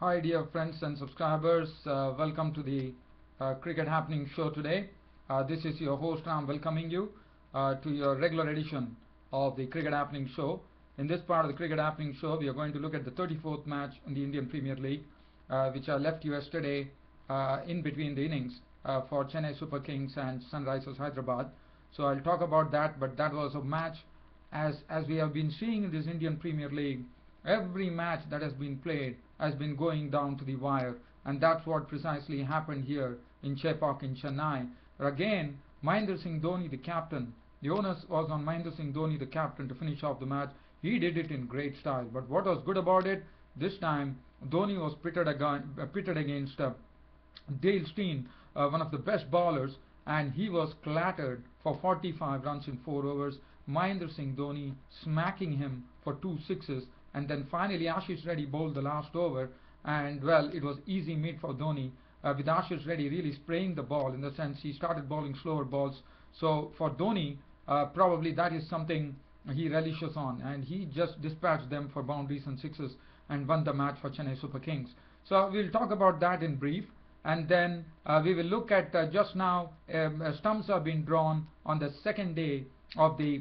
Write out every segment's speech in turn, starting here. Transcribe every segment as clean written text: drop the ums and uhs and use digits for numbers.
Hi dear friends and subscribers, welcome to the Cricket Happening show today. This is your host Ram welcoming you to your regular edition of the Cricket Happening show. In this part of the Cricket Happening show, we are going to look at the 34th match in the Indian Premier League, which I left you yesterday in between the innings for Chennai Super Kings and Sunrisers Hyderabad. So I'll talk about that, but that was a match as we have been seeing in this Indian Premier League. Every match that has been played has been going down to the wire, and that's what precisely happened here in Chepauk in Chennai. Again, Mahendra Singh Dhoni, the captain, the onus was on Mahendra Singh Dhoni, the captain, to finish off the match. He did it in great style. But what was good about it, this time Dhoni was pitted against Dale Steyn, one of the best bowlers, and he was clattered for 45 runs in 4 overs. Mahendra Singh Dhoni smacking him for 2 sixes, and then finally Ashish Reddy bowled the last over, and well, it was easy meat for Dhoni, with Ashish Reddy really spraying the ball, in the sense he started bowling slower balls. So for Dhoni, probably that is something he relishes on, and he just dispatched them for boundaries and sixes and won the match for Chennai Super Kings. So we'll talk about that in brief, and then we will look at just now stumps have been drawn on the second day of the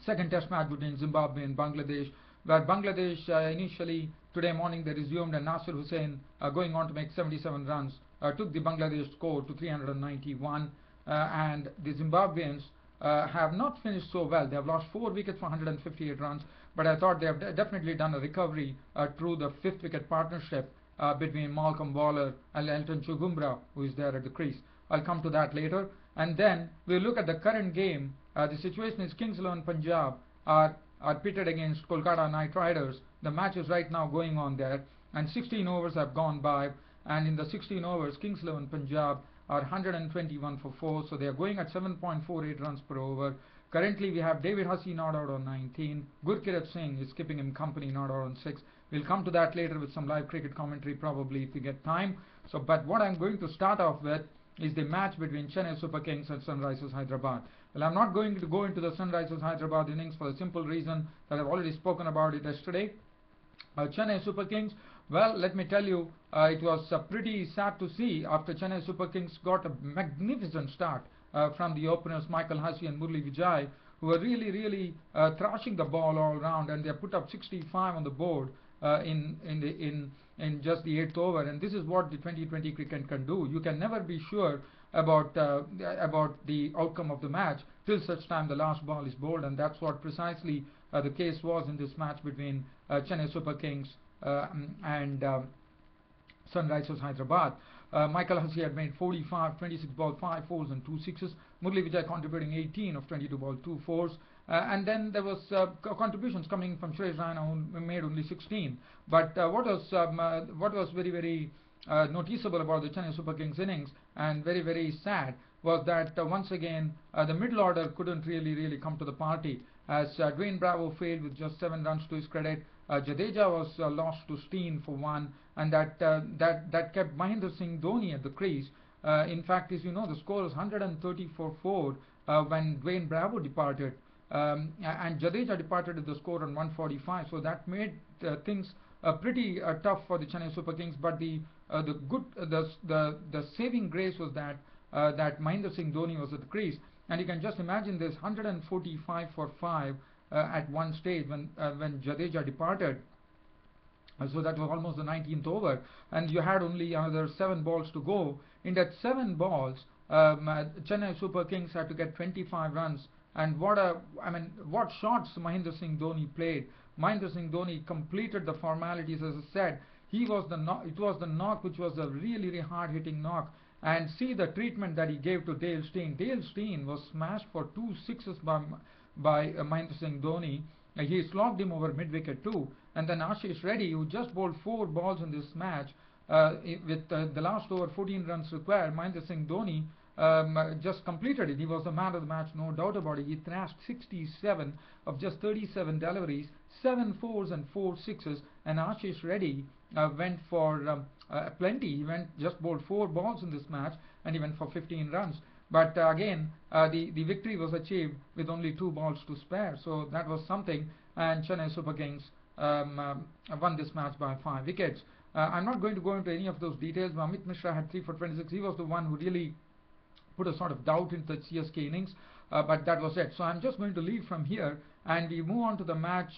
second test match between Zimbabwe and Bangladesh, where Bangladesh initially today morning they resumed, and Nasir Hussain, going on to make 77 runs, took the Bangladesh score to 391, and the Zimbabweans have not finished so well. They have lost 4 wickets for 158 runs, but I thought they have definitely done a recovery through the 5th wicket partnership between Malcolm Waller and Elton Chugumbra, who is there at the crease. I'll come to that later. And then we'll look at the current game. The situation is Kings 11 Punjab are pitted against Kolkata Knight Riders. The match is right now going on there, and 16 overs have gone by, and in the 16 overs Kings 11 Punjab are 121 for 4, so they are going at 7.48 runs per over. Currently we have David Hussey not out on 19, Gurkirat Singh is keeping him company, not out on 6. We'll come to that later with some live cricket commentary probably if we get time. So but what I'm going to start off with is the match between Chennai Super Kings and Sunrisers Hyderabad. Well, I'm not going to go into the Sunrisers Hyderabad innings for the simple reason that I've already spoken about it yesterday. Chennai Super Kings, well, let me tell you, it was pretty sad to see after Chennai Super Kings got a magnificent start from the openers Michael Hussey and Murli Vijay, who were really thrashing the ball all around, and they put up 65 on the board in just the 8th over. And this is what the 2020 cricket can do. You can never be sure about the outcome of the match till such time the last ball is bowled, and that's what precisely the case was in this match between Chennai Super Kings and Sunrisers Hyderabad. Michael Hussey had made 45, 26 balls, 5 fours and 2 sixes. Murli Vijay contributing 18 of 22 balls, 2 fours. And then there was contributions coming from Suresh Raina, who made only 16. But what was very noticeable about the Chennai Super Kings innings, and very sad, was that once again the middle order couldn't really come to the party, as Dwayne Bravo failed with just 7 runs to his credit. Jadeja was lost to Steyn for 1, and that kept Mahendra Singh Dhoni at the crease. In fact, as you know, the score was 130 for 4 when Dwayne Bravo departed, and Jadeja departed with the score on 145. So that made things pretty tough for the Chennai Super Kings. But the saving grace was that Mahendra Singh Dhoni was at the crease, and you can just imagine this 145 for 5 at one stage when Jadeja departed. So that was almost the 19th over, and you had only another 7 balls to go. In that 7 balls, Chennai Super Kings had to get 25 runs. And what shots Mahendra Singh Dhoni played. Mahendra Singh Dhoni completed the formalities. As I said, it was the knock which was a really hard-hitting knock. And see the treatment that he gave to Dale Steyn. Dale Steyn was smashed for 2 sixes by Mahendra Singh Dhoni. He slogged him over mid-wicket too. And then Ashish Reddy, who just bowled 4 balls in this match, with the last over 14 runs required, Mahendra Singh Dhoni just completed it. He was the man of the match, no doubt about it. He thrashed 67 of just 37 deliveries, 7 fours and 4 sixes, and Ashish Reddy went for plenty. He just bowled 4 balls in this match, and he went for 15 runs. But again, the victory was achieved with only 2 balls to spare. So that was something, and Chennai Super Kings won this match by 5 wickets. I'm not going to go into any of those details. Amit Mishra had 3 for 26. He was the one who really put a sort of doubt into the CSK innings, but that was it. So I'm just going to leave from here and we move on to the match.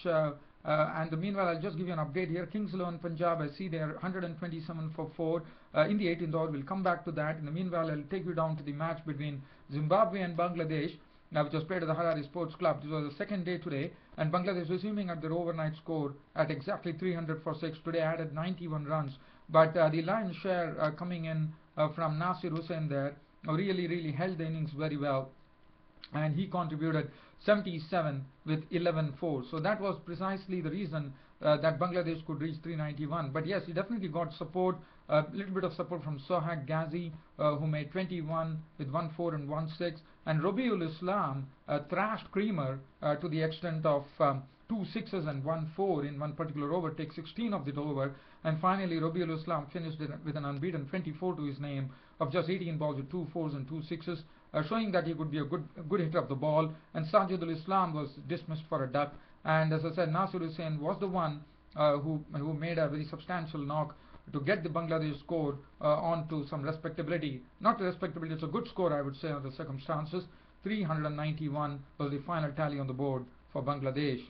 And meanwhile, I'll just give you an update here. Kings 11 Punjab, I see they are 127 for 4 in the 18th over. We'll come back to that. In the meanwhile, I'll take you down to the match between Zimbabwe and Bangladesh, which was played at the Harare Sports Club. This was the second day today, and Bangladesh resuming at their overnight score at exactly 300 for 6. Today added 91 runs, but the lion's share coming in from Nasir Hussain there really held the innings very well, and he contributed 77 with 11 fours. So that was precisely the reason that Bangladesh could reach 391. But yes, he definitely got support, a little bit of support from Sohag Ghazi, who made 21 with 1 4 and 1 6, and Robiul Islam thrashed Creamer to the extent of 2 sixes and 1 4 in one particular over, take 16 of the over, and finally Robiul Islam finished it with an unbeaten 24 to his name of just 18 balls with 2 4s and 2 6s, showing that he could be a good hitter of the ball. And Sajidul Islam was dismissed for a duck, and as I said, Nasir Hussain was the one who made a very substantial knock to get the Bangladesh score onto some respectability. Not respectability, it's a good score, I would say, under the circumstances. 391 was the final tally on the board for Bangladesh.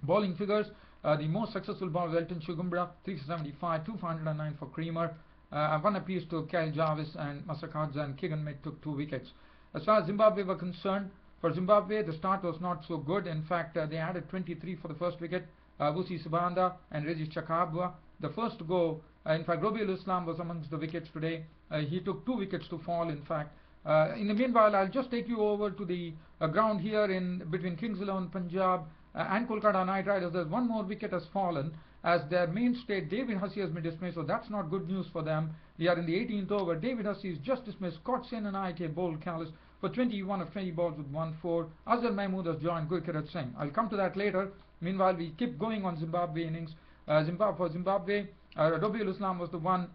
Bowling figures, the most successful bowler was Elton Chigumbura, 375, 209 for Creamer. 1 apiece to Kyle Jarvis and Masakadza, and Keegan Mitt took 2 wickets. As far as Zimbabwe were concerned, for Zimbabwe the start was not so good. In fact, they added 23 for the first wicket, Vusi Sibanda and Regis Chakabwa. The first to go, in fact, Robiul Islam was amongst the wickets today. He took 2 wickets to fall, in fact. In the meanwhile, I'll just take you over to the ground here in between Kings 11 Punjab and Kolkata Knight Riders. There's one more wicket has fallen, as their mainstay David Hussey has been dismissed, so that's not good news for them. We are in the 18th over. David Hussey is just dismissed. Scott Sen and IK bowled Callis for 21 of 20 balls with 1 4. Azhar Mahmood has joined Gurkirat Singh. I'll come to that later. Meanwhile, we keep going on Zimbabwe innings. For Zimbabwe, Robiul Islam was the one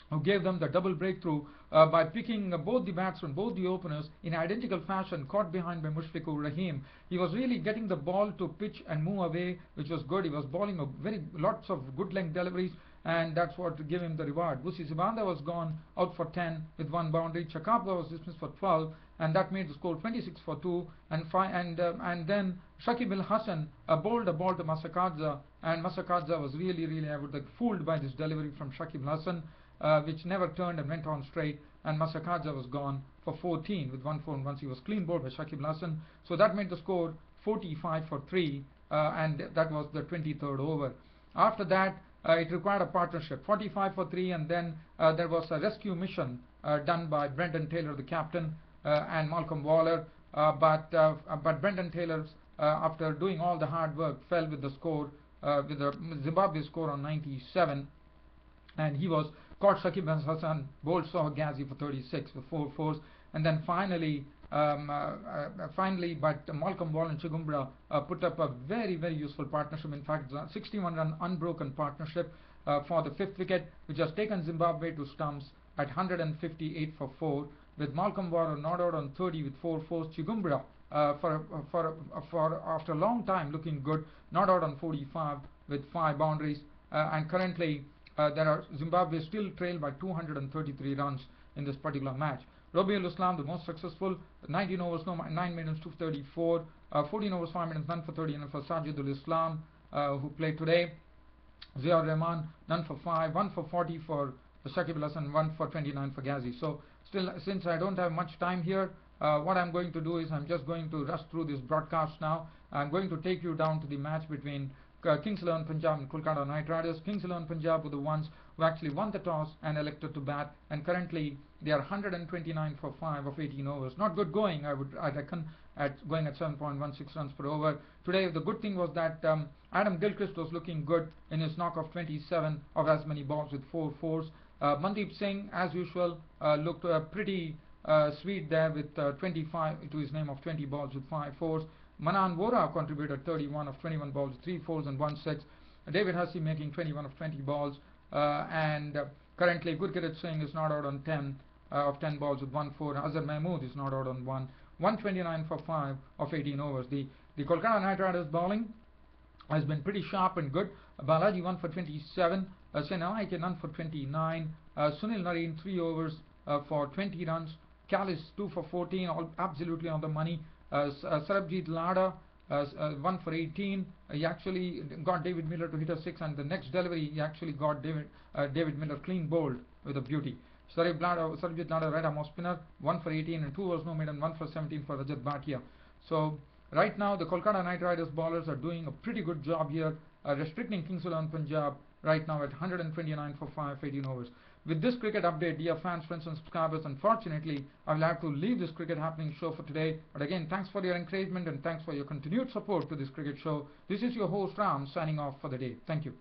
who gave them the double breakthrough by picking both the batsmen, both the openers in identical fashion, caught behind by Mushfiqur Rahim. He was really getting the ball to pitch and move away, which was good. He was bowling lots of good length deliveries, and that's what gave him the reward. Vusi Sibanda was gone out for 10 with 1 boundary. Chakabwa was dismissed for 12, and that made the score 26 for 2. And then Shakib Al Hassan bowled a ball to Masakadza, and Masakadza was really I would like fooled by this delivery from Shakib Al Hassan, which never turned and went on straight, and Masakadza was gone for 14 with 1 4 and 1. He was clean bowled by Shakib Al Hassan, so that made the score 45 for 3, and that was the 23rd over. After that, it required a partnership, 45 for 3, and then there was a rescue mission done by Brendan Taylor, the captain, and Malcolm Waller, but Brendan Taylor, after doing all the hard work, fell with the score, with the Zimbabwe score on 97, and he was caught. Shakib Al Hassan bowled Sohag Ghazi for 36 with 4 fours, and then finally, but Malcolm Waller and Chigumbura put up a very useful partnership. In fact, 61-run unbroken partnership for the 5th wicket, which has taken Zimbabwe to stumps at 158 for 4, with Malcolm Waller not out on 30 with 4 fours. Chigumbura for after a long time looking good, not out on 45 with 5 boundaries, and currently Zimbabwe still trailed by 233 runs in this particular match. Robiul Islam, the most successful, 19 overs, 9 minutes, 234, 14 overs, 5 minutes, none for 30, and for Sajidul Islam, who played today. Ziaur Rahman, none for 5, 1 for 40 for Shakib Al Hassan, 1 for 29 for Ghazi. So, still, since I don't have much time here, what I'm going to do is I'm just going to rush through this broadcast now. I'm going to take you down to the match between Kings 11 Punjab and Kolkata Knight Riders. Kings 11 Punjab were the ones who actually won the toss and elected to bat, and currently they are 129 for 5 of 18 overs. Not good going, I reckon, going at 7.16 runs per over. Today, the good thing was that Adam Gilchrist was looking good in his knock of 27 of as many balls with 4 fours. Mandeep Singh, as usual, looked pretty sweet there with 25 to his name of 20 balls with 5 fours. Manan Vora contributed 31 of 21 balls, 3 fours and 1 6. David Hussey making 21 of 20 balls, and currently Gurkirat Singh is not out on 10 of 10 balls with 1 4. Azhar Mahmood is not out on 1. 129 for 5 of 18 overs. The Kolkata Knight Riders bowling has been pretty sharp and good. Balaji 1 for 27, Senalike none for 29, Sunil Narine 3 overs for 20 runs, Callis 2 for 14, all absolutely on the money. Sarabjit Lada 1 for 18. He actually got David Miller to hit a 6, and the next delivery he actually got David Miller clean bowled with a beauty. Sarabjit Lada right arm off spinner 1 for 18 and 2 overs no made, and 1 for 17 for Rajat Bhatia. So right now the Kolkata Knight Riders bowlers are doing a pretty good job here, restricting Kings 11 Punjab right now at 129 for 18 overs. With this cricket update, dear fans, friends and subscribers, unfortunately I will have to leave this cricket happening show for today. But again, thanks for your encouragement and thanks for your continued support to this cricket show. This is your host Ram signing off for the day. Thank you.